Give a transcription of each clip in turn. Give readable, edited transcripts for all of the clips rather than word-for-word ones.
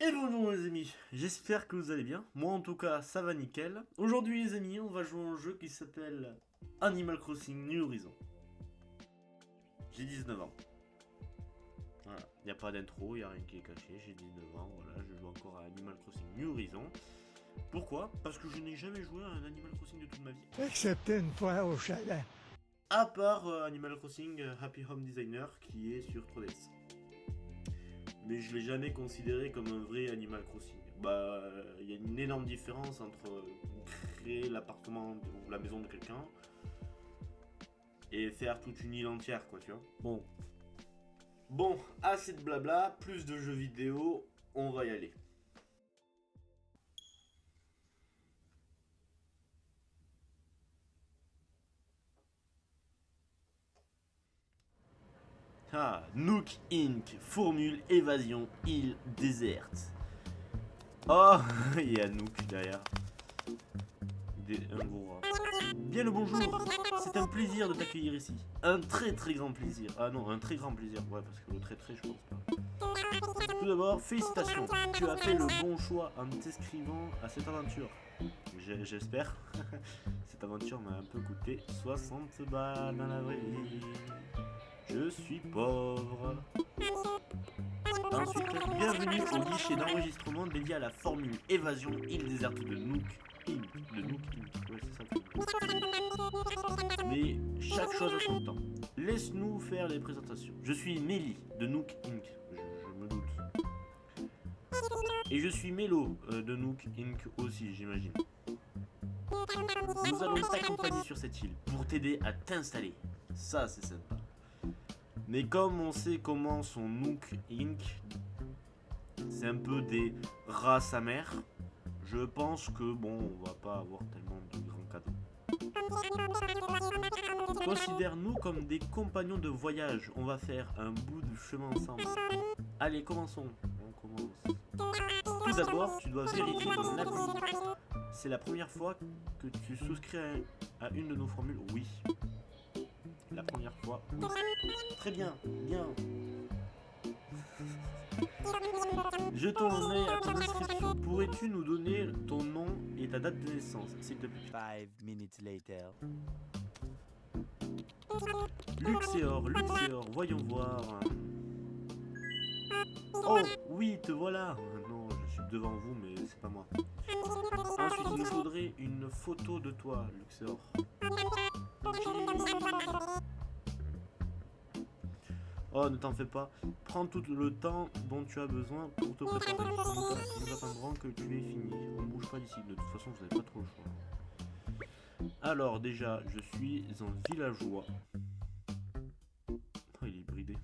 Et bonjour les amis, j'espère que vous allez bien. Moi en tout cas, ça va nickel. Aujourd'hui les amis, on va jouer à un jeu qui s'appelle Animal Crossing New Horizons. J'ai 19 ans. Voilà, il n'y a pas d'intro, il n'y a rien qui est caché, j'ai 19 ans, voilà, je joue encore à Animal Crossing New Horizons. Pourquoi? Parce que je n'ai jamais joué à un Animal Crossing de toute ma vie. Excepté une fois au chalet. À part Animal Crossing Happy Home Designer qui est sur 3DS. Mais je l'ai jamais considéré comme un vrai Animal Crossing. Bah, il y a une énorme différence entre créer l'appartement ou la maison de quelqu'un et faire toute une île entière, quoi, tu vois. Bon, assez de blabla, plus de jeux vidéo, on va y aller. Ah, Nook Inc. Formule évasion île déserte. Oh, il y a Nook derrière. Un gros rat. Bien le bonjour, c'est un plaisir de t'accueillir ici. Un très grand plaisir. Ah non, un très grand plaisir. Ouais, parce que le très je pense pas. Tout d'abord, félicitations. Tu as fait le bon choix en t'inscrivant à cette aventure. J'espère. Cette aventure m'a un peu coûté 60 balles dans la vraie vie. Je suis pauvre. Ensuite, bienvenue au guichet d'enregistrement dédié à la formule Évasion île déserte de Nook Inc. De Nook Inc. Ouais, c'est ça. Mais chaque chose a son temps. Laisse-nous faire les présentations. Je suis Mélie de Nook Inc. Je me doute. Et je suis Mélo de Nook Inc. aussi, j'imagine. Nous allons t'accompagner sur cette île pour t'aider à t'installer. Ça, c'est sympa. Mais comme on sait comment sont Nook Inc., c'est un peu des rats sa mère, je pense que bon, on va pas avoir tellement de grands cadeaux. Considère-nous comme des compagnons de voyage. On va faire un bout de chemin ensemble. Allez, commençons. On commence. Tout d'abord, tu dois vérifier ton appli. C'est la première fois que tu souscris à une de nos formules? Oui. La première fois. Très bien, bien. Jetons un œil à ton inscription. Pourrais-tu nous donner ton nom et ta date de naissance, s'il te plaît? 5 minutes later. Luxéor, voyons voir. Oh, oui, te voilà. Non, je suis devant vous, mais c'est pas moi. Ensuite, il nous faudrait une photo de toi, Luxéor. Oh, ne t'en fais pas. Prends tout le temps dont tu as besoin pour te préparer. Nous attendrons que tu aies fini. On ne bouge pas d'ici. De toute façon, vous n'avez pas trop le choix. Alors, déjà, je suis un villageois. Oh, il est bridé.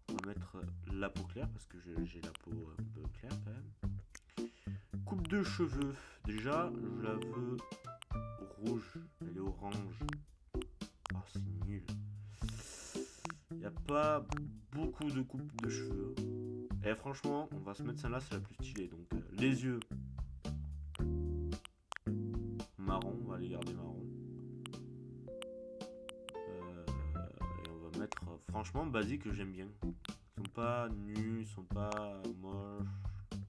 On va mettre la peau claire parce que j'ai la peau un peu claire quand même. Coupe de cheveux. Déjà, je la veux rouge. Elle est orange. Oh, c'est nul. Il n'y a pas beaucoup de coupes de cheveux. Et franchement, on va se mettre celle-là, c'est la plus stylée. Donc, les yeux marron, on va les garder marron. Et on va mettre, franchement, basique, j'aime bien. Ils sont pas nus, ils sont pas moches.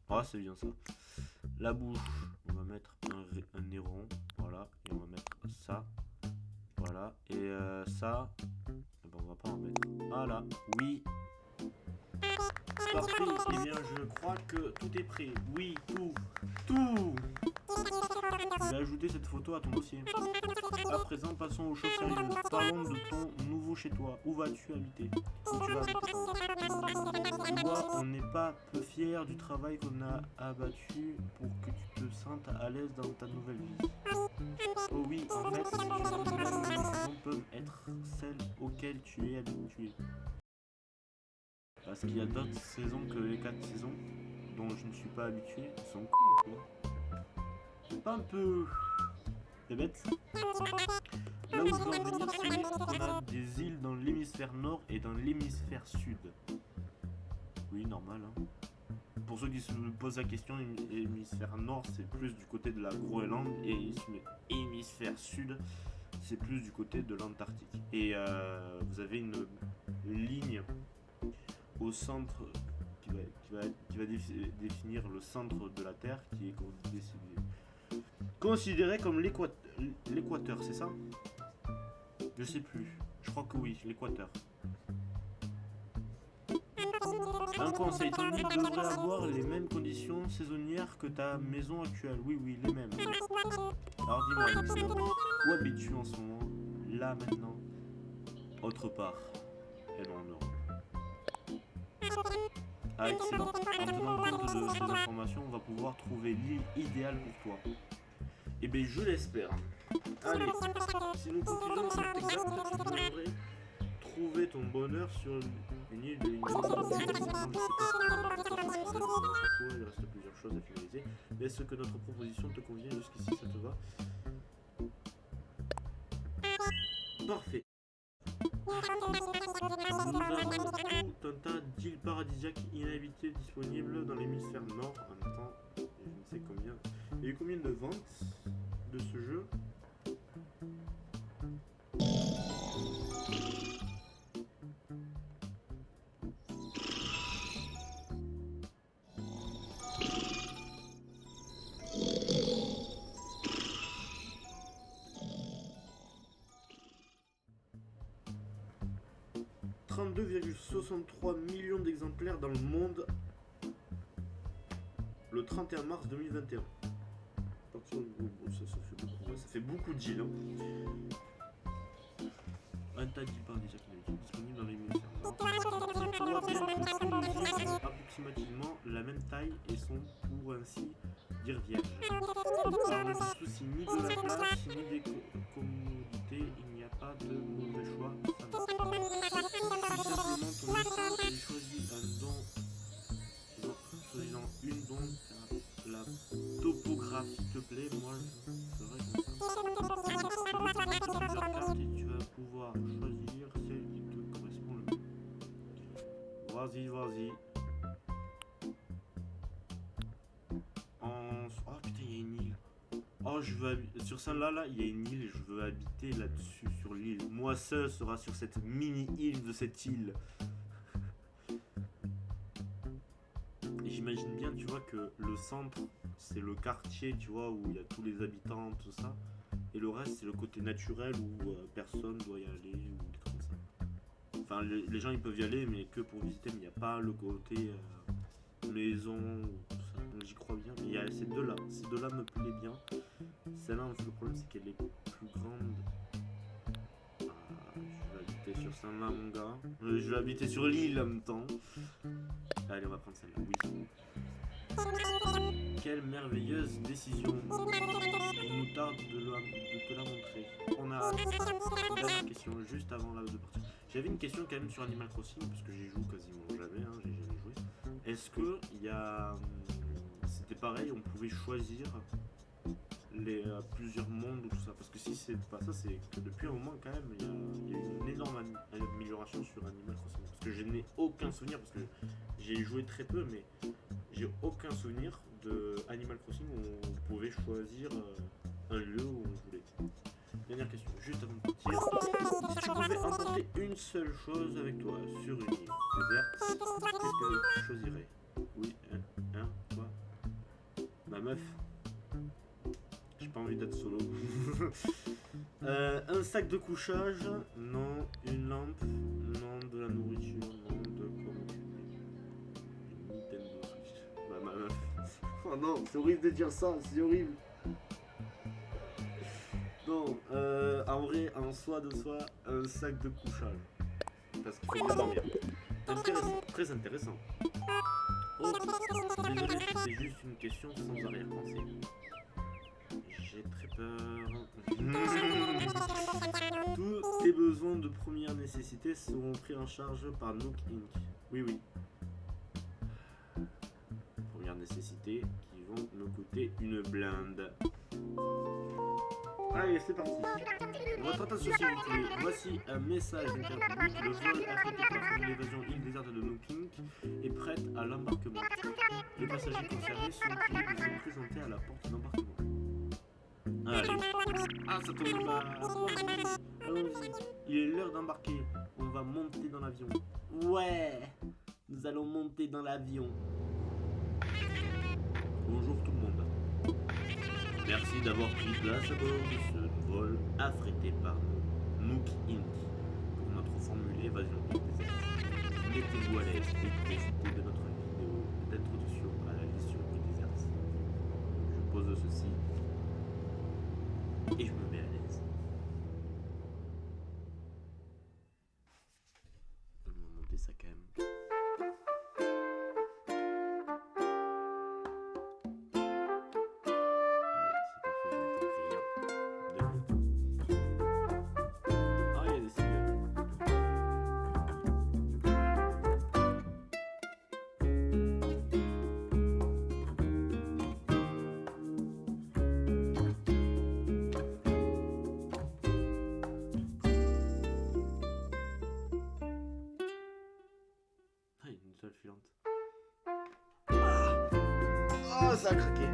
Ah, c'est bien ça. La bouche, on va mettre un nez rond. Voilà. Et on va mettre ça. Voilà. Et ça, eh ben, on va pas en mettre. Voilà. Oui. Parfait. Eh bien, je crois que tout est prêt. Oui, tout. Tout. Je vais ajouter cette photo à ton dossier. À présent, passons aux choses sérieuses. Parlons de ton nouveau chez toi. Où vas-tu habiter? Où tu vas habiter? Tu vois, on n'est pas peu fiers du travail qu'on a abattu pour que tu te sentes à l'aise dans ta nouvelle vie. Oh oui, en fait, les nouvelles décisions peuvent être celles auxquelles tu es habitué. Parce qu'il y a d'autres saisons que les 4 saisons dont je ne suis pas habitué. Ils sont cool, quoi. C'est pas un peu... C'est bête. Là où je veux en venir, c'est qu'on a des îles dans l'hémisphère nord et dans l'hémisphère sud. Oui, normal. Hein. Pour ceux qui se posent la question, l'hémisphère nord, c'est plus du côté de la Groenland et l'hémisphère sud, c'est plus du côté de l'Antarctique. Et vous avez une ligne au centre qui définir le centre de la Terre qui est considéré comme l'équateur, c'est ça? Je sais plus. Je crois que oui, l'équateur. Un conseil, ton lit devrait avoir les mêmes conditions saisonnières que ta maison actuelle. Oui, oui, les mêmes. Alors dis-moi, Nixon, où habites-tu en ce moment? Là, maintenant? Autre part. Elle est en Europe. Ah, excellent. En tenant compte de ces informations, on va pouvoir trouver l'île idéale pour toi. Eh bien, je l'espère. Allez, si nous continuons cette exemple, tu devrais trouver ton bonheur sur une île de l'ignorance. Il reste plusieurs choses à finaliser. Mais est-ce que notre proposition te convient jusqu'ici? Ça te va? Parfait. Nous avons tout un tas d'îles paradisiaques inhabitées disponibles dans l'hémisphère nord. En même temps, je ne sais combien. Il y a eu combien de ventes de ce jeu? « 32,63 millions d'exemplaires dans le monde le 31 mars 2021. » Ça fait beaucoup d'îles. Un tas d'îles paradisiaques disponibles dans les hémisphères nord. On voit bien que tous les îles ont approximativement la même taille et sont pour ainsi dire vierges. Alors ne te soucie ni de la place ni des commodités, il n'y a pas de mauvais choix. Simplement ton licence et choisis un don. Choisis-en une dont la topographie te plaît, moi je ferai comme ça. Plusieurs cartes et tu vas pouvoir choisir celle qui te correspond le mieux. Vas-y, vas-y. Oh putain, il y a une île. Oh, je veux sur celle-là, il y a une île et je veux habiter là-dessus, sur l'île. Moi seul sera sur cette mini-île de cette île. Et j'imagine bien, tu vois, que le centre, c'est le quartier, tu vois, où il y a tous les habitants, tout ça. Et le reste, c'est le côté naturel où personne doit y aller, ou des trucs comme ça. Enfin, les gens, ils peuvent y aller, mais que pour visiter, mais il n'y a pas le côté maison, ou tout ça. Donc j'y crois bien, mais il y a ces deux-là. Ces deux-là me plaisent bien. Celle-là, en fait, le problème, c'est qu'elle est plus grande. Je vais habiter sur celle-là, mon gars. Je vais habiter sur l'île en même temps. Allez, on va prendre celle-là, oui. Quelle merveilleuse décision. Il nous tarde de te la montrer. On a une dernière question, juste avant de partir. J'avais une question quand même sur Animal Crossing, parce que j'y joue quasiment jamais, hein, j'ai jamais joué. Est-ce que il y a... C'était pareil, on pouvait choisir plusieurs mondes ou tout ça? Parce que si c'est pas ça, c'est que depuis un moment quand même, il y a eu une énorme amélioration sur Animal Crossing. Parce que je n'ai aucun souvenir, parce que j'ai joué très peu, mais j'ai aucun souvenir de Animal Crossing où on pouvait choisir un lieu où on voulait. Dernière question, juste avant de partir. Si tu pouvais emporter une seule chose avec toi sur une île déserte, qu'est-ce que tu choisirais? Oui, toi? Ma meuf? J'ai pas envie d'être solo. Un sac de couchage? Non. Une lampe? Non. De la nourriture? Non. De quoi m'occuper? Une Nintendo Switch? Bah ma meuf. Oh non, c'est horrible de dire ça, c'est horrible. Non, en vrai, en soi de soi, un sac de couchage. Parce qu'il faut bien dormir. Intéressant, très intéressant. Oh, désolé, c'est juste une question sans arrière-pensée. J'ai très peur. Tous tes besoins de première nécessité seront pris en charge par Nook Inc. Oui, oui. Première nécessité qui vont me coûter une blinde. Allez, c'est parti. Votre attention s'il vous plaît. Voici un message interpublic. Le vol affrété par l'évasion île déserte de Nook Inc. est prêt à l'embarquement. Les passagers concernés sont priés de se présenter à la porte d'embarquement. Allez. Ah, ça tombe pas. Allons-y. Il est l'heure d'embarquer. On va monter dans l'avion. Ouais. Nous allons monter dans l'avion. Bonjour tout le monde. Merci d'avoir pris place à bord de ce vol affrété par Nook Inc. pour notre formule évasion du désert. Mettez-vous à l'aise et profitez de notre vidéo d'introduction à la gestion du désert. Je pose ceci et je me mets à l'aise. On va monter ça quand même. Une seule filante. Ah, ça a craqué.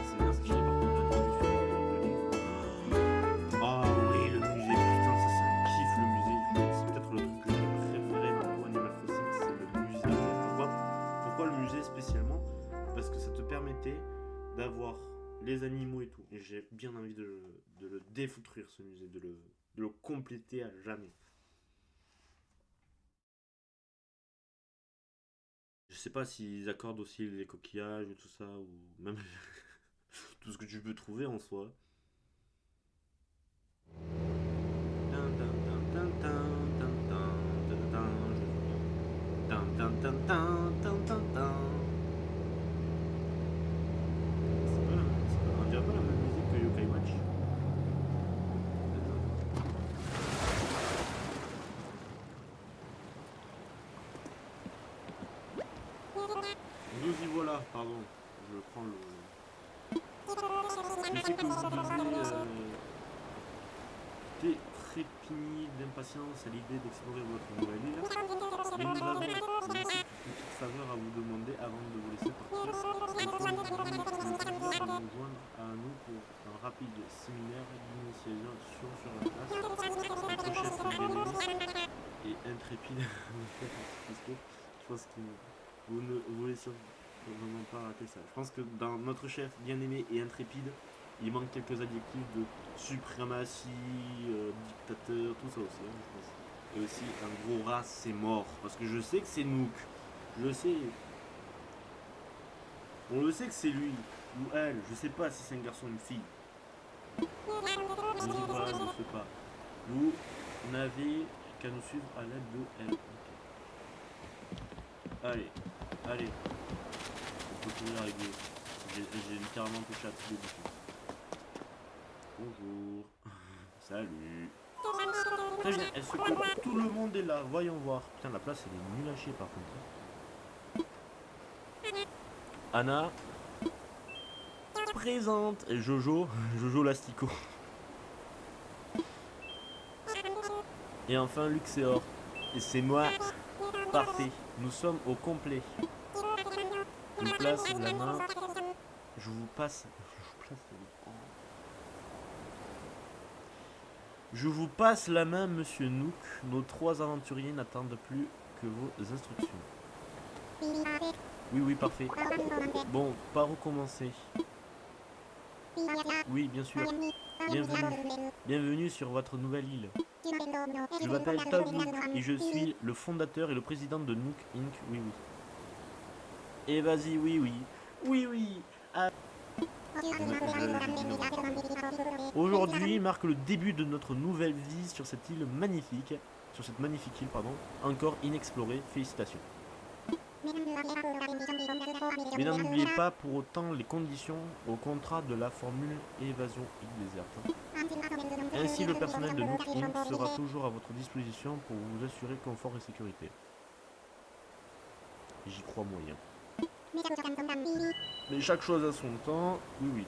C'est bien ce que j'ai par contre l'introduction. Ah oui, le musée, putain, ça c'est un kiff le musée. C'est peut-être le truc que j'ai préféré dans Animal Crossing, c'est le musée. Pourquoi le musée spécialement? Parce que ça te permettait d'avoir les animaux et tout. Et j'ai bien envie de le défoutrir ce musée, de le compléter à jamais. Je sais pas s'ils accordent aussi les coquillages et tout ça, ou même tout ce que tu peux trouver en soi. On dirait pas la même musique que Yokai Watch. Nous y voilà, pardon. Je prends le. Je sais que vous devez trépigner d'impatience à l'idée d'explorer votre nouvelle île. Mais nous avons une petite faveur à vous demander avant de vous laisser partir. Nous pouvons nous joindre à nous pour un rapide séminaire d'initiation sur la place. Notre chef bénévole et intrépide. Je pense que vous ne voulez vraiment pas rater ça. Je pense que dans notre chef bien aimé et intrépide, il manque quelques adjectifs de suprématie, dictateur, tout ça aussi, hein, je pense. Et aussi un gros rat, c'est mort. Parce que je sais que c'est Nook. Je le sais. On le sait que c'est lui. Ou elle. Je sais pas si c'est un garçon ou une fille. On dit voilà, je ne sais pas. Vous n'avez qu'à nous suivre à l'aide de elle. Okay. Allez. On peut courir avec vous. J'ai littéralement touché à tous les boutons. Bonjour. Salut. Très bien, est-ce que tout le monde est là? Voyons voir. Putain, la place elle est nulle à chier par contre. Anna. Présente. Et Jojo. Jojo Lastico. Et enfin Luxéor. Et c'est moi. Parfait. Nous sommes au complet. Je vous place la main. Je vous passe. Je vous passe la main, monsieur Nook. Nos trois aventuriers n'attendent plus que vos instructions. Oui, parfait. Bon, par où commencer? Oui, bien sûr. Bienvenue sur votre nouvelle île. Je m'appelle Todd Nook et je suis le fondateur et le président de Nook Inc. Oui. Et vas-y, oui. Ah. Aujourd'hui marque le début de notre nouvelle vie sur cette île magnifique. Sur cette magnifique île, pardon. Encore inexplorée. Félicitations. Mais n'oubliez pas pour autant les conditions au contrat de la formule évasion île déserte. Ainsi, le personnel de Nook Inc. sera toujours à votre disposition pour vous assurer confort et sécurité. J'y crois moyen. Mais chaque chose a son temps. Oui.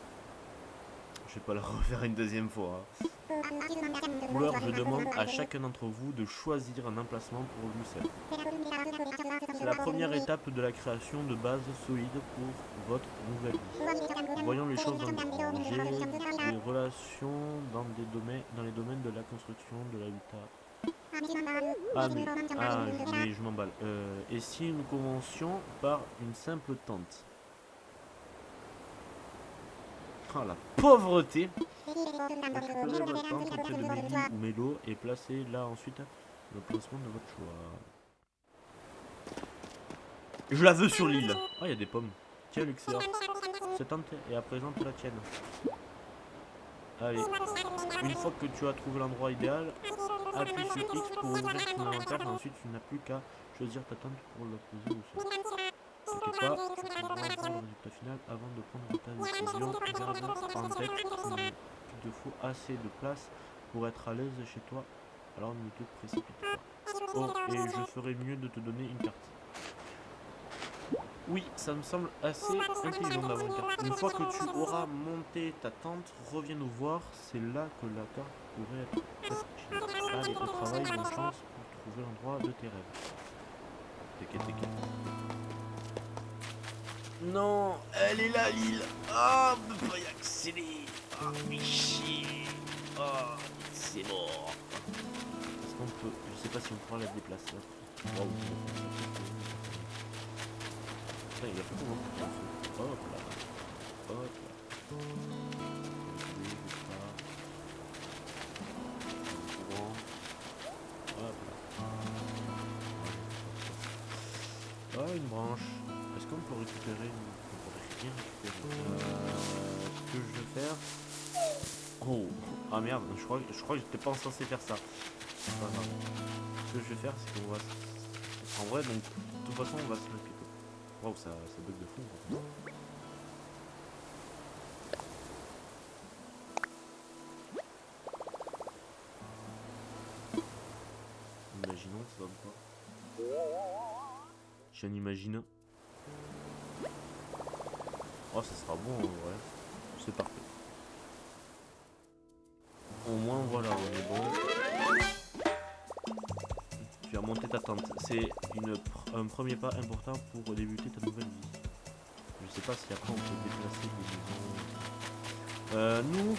Je vais pas la refaire une deuxième fois. Couleur, je demande à chacun d'entre vous de choisir un emplacement pour lui seul. C'est la première étape de la création de bases solides pour votre nouvelle vie. Voyons les choses dans le grand. J'ai des relations dans les domaines de la construction, de l'habitat. Mais je m'emballe. Et si nous commencions par une simple tente? Ah, la pauvreté! Récupérez votre tente auprès de Mehdi ou Mélo et placez là ensuite le placement de votre choix. Je la veux sur l'île. Ah, il y a des pommes. Tiens, Luxor. Cette tente est à présent la tienne. Allez. Une fois que tu as trouvé l'endroit idéal, appuie sur X pour ouvrir ton inventaire. Ensuite, tu n'as plus qu'à choisir ta tente pour la poser au sol. T'inquiète pas, tu pourras voir le résultat final avant de prendre ta décision. Garde en tête qu'il te faut assez de place pour être à l'aise chez toi. Alors ne te précipite pas. Oh, et je ferais mieux de te donner une carte. Oui, ça me semble assez intelligent d'avoir une carte. Une fois que tu auras monté ta tente, reviens nous voir. C'est là que la carte pourrait être faite. Allez, au travail, bonne chance pour trouver l'endroit de tes rêves. T'inquiète. Non, elle est là l'île. Ah, on peut pas y accéder. Ah, mais chier. Ah, c'est mort. Est-ce qu'on peut... Je sais pas si on pourra la déplacer. Waouh. Putain, il a fait comment pour faire ça? Hop là. Hop là. Ah, une branche. Est-ce qu'on peut récupérer On pourrait rien récupérer. Ce que je vais faire... Oh. Ah merde, je crois que j'étais pas censé faire ça. C'est pas grave. Ce que je vais faire, c'est qu'on va... En vrai, donc, de toute façon, on va se mettre... Waouh, ça bug de fou. Quoi. Imaginons, ça donne quoi? J'en imagine. Oh, ça sera bon, ouais. C'est parfait. Au moins, voilà, on est bon. Tu as monté ta tente. C'est un premier pas important pour débuter ta nouvelle vie. Je sais pas si après on peut déplacer des maisons. Nous,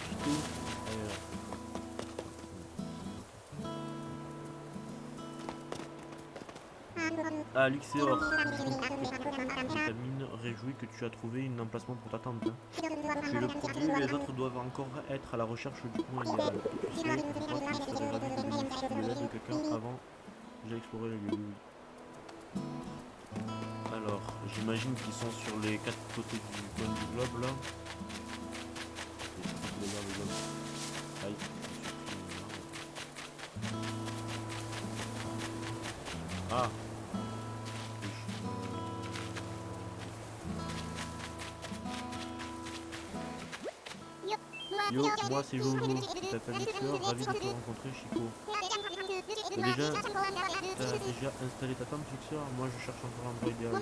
Ah, Luxor, ta mine réjouit que tu as trouvé un emplacement pour ta tente. Hein. Tu es le premier, les autres doivent encore être à la recherche du point idéal. Tu sais, je crois qu'il serait ravi de bénéficier de l'aide de quelqu'un avant. J'ai exploré le lieu. Alors, j'imagine qu'ils sont sur les 4 côtés du coin du globe là. Aïe. Ah. Yo, moi c'est Jojo, je t'appelle Luxor, ravi de te rencontrer Chico. T'as déjà installé ta tente Luxor? Moi je cherche encore l'endroit idéal.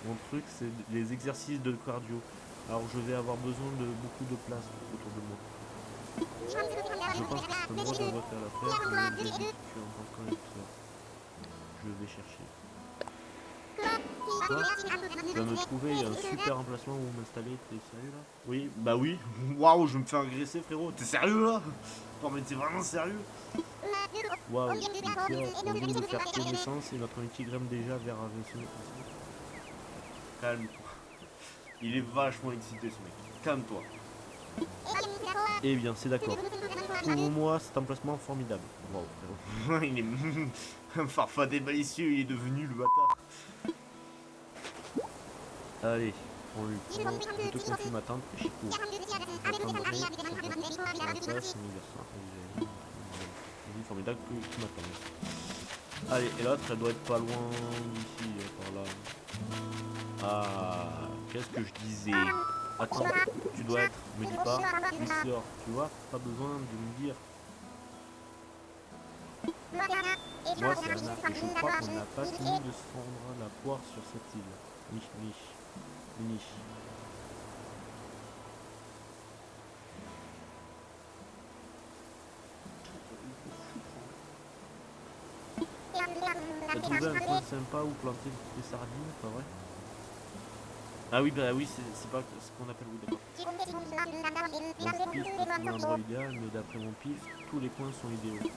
Mon truc c'est les exercices de cardio. Alors je vais avoir besoin de beaucoup de place autour de moi. Je pense que c'est moi je dois faire l'affaire, mais j'ai dit que tu es encore qu'un Luxor. Je vais chercher. Quoi? Tu vas me trouver un super emplacement où m'installer, t'es sérieux là? Oui, bah oui. Waouh, je vais me faire agresser frérot, t'es sérieux là? Non mais t'es vraiment sérieux? Waouh, on vient de faire connaissance et notre amitié grimpe déjà vers un vaisseau. Calme-toi. Il est vachement excité ce mec. Calme-toi. Eh bien, c'est d'accord. Pour moi, cet emplacement formidable. Waouh, frérot. Il est un farfadet malicieux, il est devenu le bâtard. Allez, on lui prend. Je te confie ma tante, Chico. J'attendrai sur la place anniversaire. Une vie formidable qui m'attend. Allez, et l'autre, elle doit être pas loin d'ici, par là. Ah, qu'est-ce que je disais? Attends, tu dois être, me dis pas, Luxor, tu vois, pas besoin de me dire. Moi, c'est Anna, et je crois qu'on n'a pas fini de se prendre la poire sur cette île. Mich. T'as trouvé un coin sympa où planter des sardines, pas vrai? Ah oui, bah oui, c'est pas ce qu'on appelle, oui, d'accord. Mon pif pour trouver l'endroit idéal, mais d'après mon pif, tous les coins sont idéaux. Je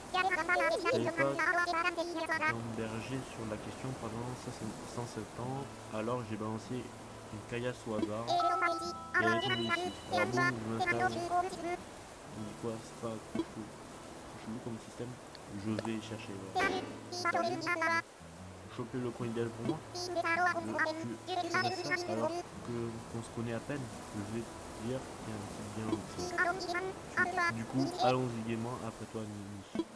savais pas m'emberger sur la question pendant 107 ans, alors j'ai balancé une caillasse au hasard et elle est tombée ici. Alors bon, je m'installe. On dit quoi? C'est pas trop chelou comme système. Je vais chercher. Voilà. Choper le coin idéal pour moi. Tu fais ça alors qu'on se connaît à peine. Je vais te dire qu'il y a un petit bien au Du coup, allons-y gaiement après toi, Nini.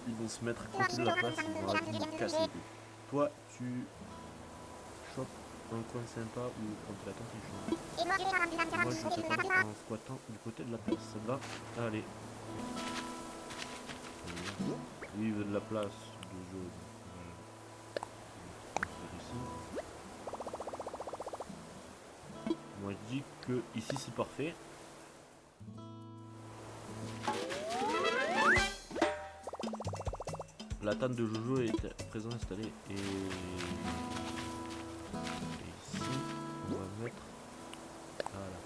Ils vont se mettre à côté de la place, ils vont arrêter de me casser les couilles. Toi, tu chopes un coin sympa où quand tu l'attends, tu chantes. Moi, je t'attends en squattant du côté de la place. Ça te va? Allez. Oui, il veut de la place de jeu. Ici. Moi, je dis que ici, c'est parfait. La tente de Jojo est présent installée et ici on va mettre voilà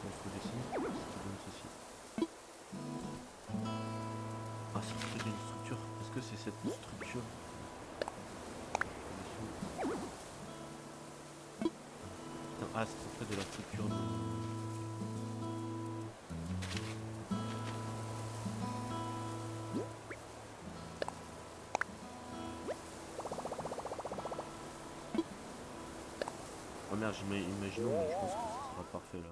construire ici ce qui donne ceci. Ah, c'est plutôt d'une structure. Est-ce que c'est cette structure? Putain, ah, c'est près de la structure de... Oh merde, imaginons, mais je pense que ça sera parfait là.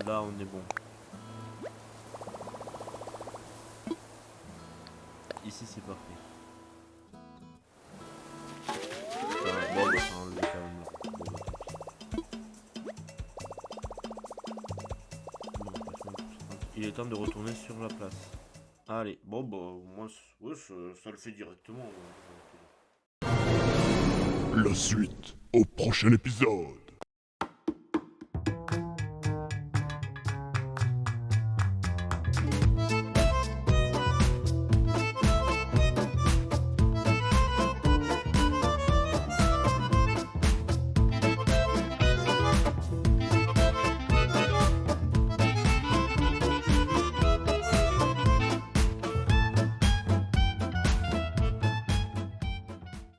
Là on est bon. Ici c'est parfait. Bon, bah, ça enlève quand même là. Bon, bah, tant pis. Il est temps de retourner sur la place. Allez, bon bah moi ouais, ça le fait directement. La suite au prochain épisode.